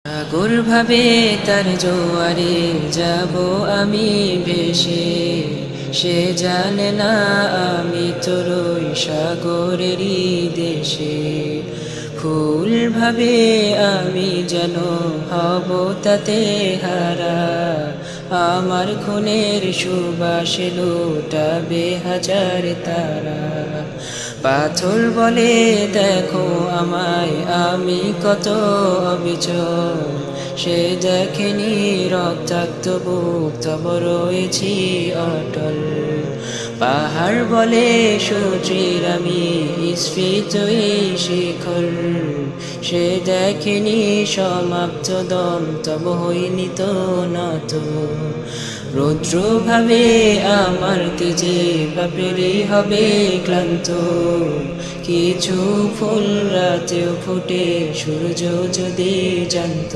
সাগর ভাবে তার জোয়ারে যাব আমি ভেসে, সে জানে না আমি তোর ওই সাগরেরই দেশে। ফুল ভাবে আমি যেন হব তাতে হারা, আমার খুনের সুবাসে লুটাবে হাজার তারা। পাথর বলে দেখো আমায় আমি কত অবিচল, সে দেখেনি রক্তাক্ত বুক তব রয়েছি অটল। পাহাড় বলে সূর্যের আমি স্ফীত এই শিখর, সে দেখেনি সমাপ্ত দম তব হইনি তো নত। রৌদ্র ভাবে আমার তেজে বাপেরই হবে ক্লান্ত, কিছু ফুল রাতেও ফোটে সূর্য যদি জানত।